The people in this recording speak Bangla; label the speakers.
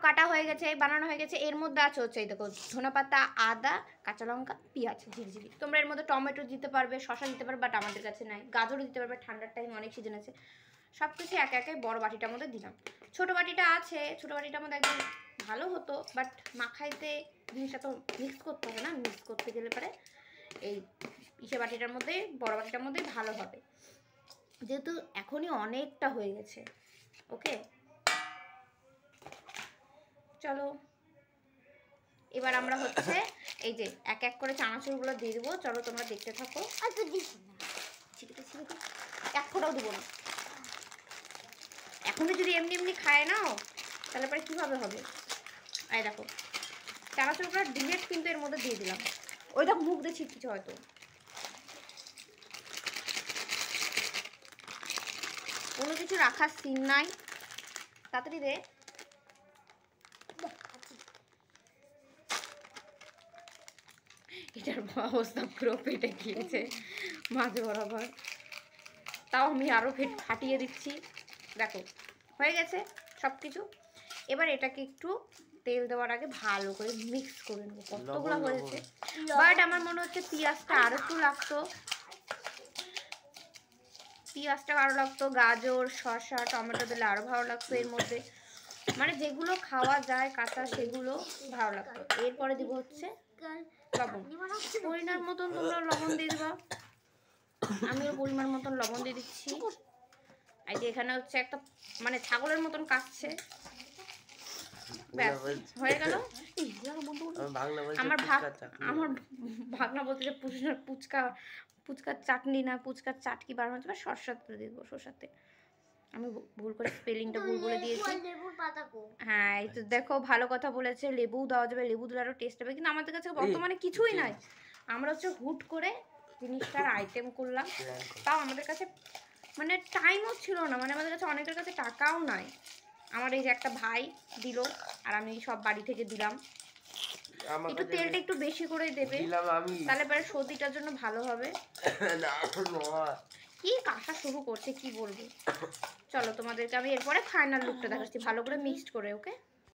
Speaker 1: কাটা হয়ে গেছে, বানানো হয়ে গেছে। এর মধ্যে আছে হচ্ছে এই দেখো ধনেপাতা, আদা, কাঁচা লঙ্কা, পেঁয়াজ ঝিরিঝিরি। তোমরা এর মধ্যে টমেটো দিতে পারবে, শসা দিতে পারবে, বাট আমাদের কাছে নাই। গাজরও দিতে পারবে, ঠান্ডার টাইম অনেক সিজন আছে। সব কিছু একে একে বড় বাটিটার মধ্যে দিলাম। ছোটো বাটিটা আছে, ছোটো বাটিটার মধ্যে একদম ভালো হতো, বাট মাখাইতে জিনিসটা তো মিক্স করতে হবে না, মিক্স করতে গেলে পরে এই ইসে বাটিটার মধ্যে, বড় বাটিটার মধ্যে ভালো হবে, যেহেতু এখনই অনেকটা হয়ে গেছে। ওকে, চলো এবার আমরা হচ্ছে এই যে এক এক করে চানাচুরগুলো দিয়ে দেবো। চলো তোমরা দেখতে থাকো। এক ফোঁটাও দেবো না। এখনই যদি এমনি এমনি খায় নাও তাহলে পরে কীভাবে হবে? এই দেখো চানাচুরগুলো ডিরেক্ট কিন্তু এর মধ্যে দিয়ে দিলাম। ওই দেখো মুখ দিয়ে ছিটকিছে হয়তো। কোনো কিছু রাখার সিন নাই, তাড়াতাড়ি দে। এটার অবস্থা পুরো পেটে গিয়েছে মাঝ বরাবর, তাও আমি আরও ফাটিয়ে দিচ্ছি। দেখো হয়ে গেছে সব কিছু। এবার এটাকে একটু তেল দেওয়ার আগে ভালো করে মিক্স করে নেবো। কতগুলো হয়েছে, বাট আমার মনে হচ্ছে পেঁয়াজটা আরও একটু লাগতো, পেঁয়াজটা আরও লাগতো, গাজর, শসা, টমেটো দিলে আরও ভালো লাগতো এর মধ্যে। মানে যেগুলো খাওয়া যায় কাঁচা সেগুলো ভালো লাগতো। এরপরে দিব হচ্ছে লবণ, পরিমাণ মতন তোমরা লবণ দিয়ে দিবা। আমিও পরিমাণ মতন লবণ দিয়ে দিচ্ছি। এই যে এখানে হচ্ছে একটা মানে ছাগলের মতন কাটছে, ব্যাস হয়ে গেল। আমার ভাগনা বলতে যে পুচকার চাটনি না, পুচকার চাটকি বানানো হচ্ছে, সরষাতে দেবো, সরষাতে। আমি ভুল করে স্পেলিংটা ভুল বলে দিয়েছি। হ্যাঁ এই তো দেখো ভালো কথা বলেছে, লেবু দেওয়া যাবে, লেবু দিলে আরও টেস্ট হবে। কিন্তু আমাদের কাছে বর্তমানে কিছুই নাই। আমরা হচ্ছে হুট করে জিনিসটার আইটেম করলাম, তাও আমাদের কাছে মানে টাইমও ছিল না, মানে আমাদের কাছে অনেকের কাছে টাকাও নাই। আমার এই যে একটা ভাই দিল আর আমি সব বাড়ি থেকে দিলাম। একটু তেলটা একটু বেশি করে দেবে, তাহলে পরে সর্দিটার জন্য ভালো হবে। কি কাশা শুরু করছে কি বলবো। চলো তোমাদেরকে আমি এরপরে ফাইনাল লুকটা দেখাচ্ছি ভালো করে মিক্সড করে। ওকে।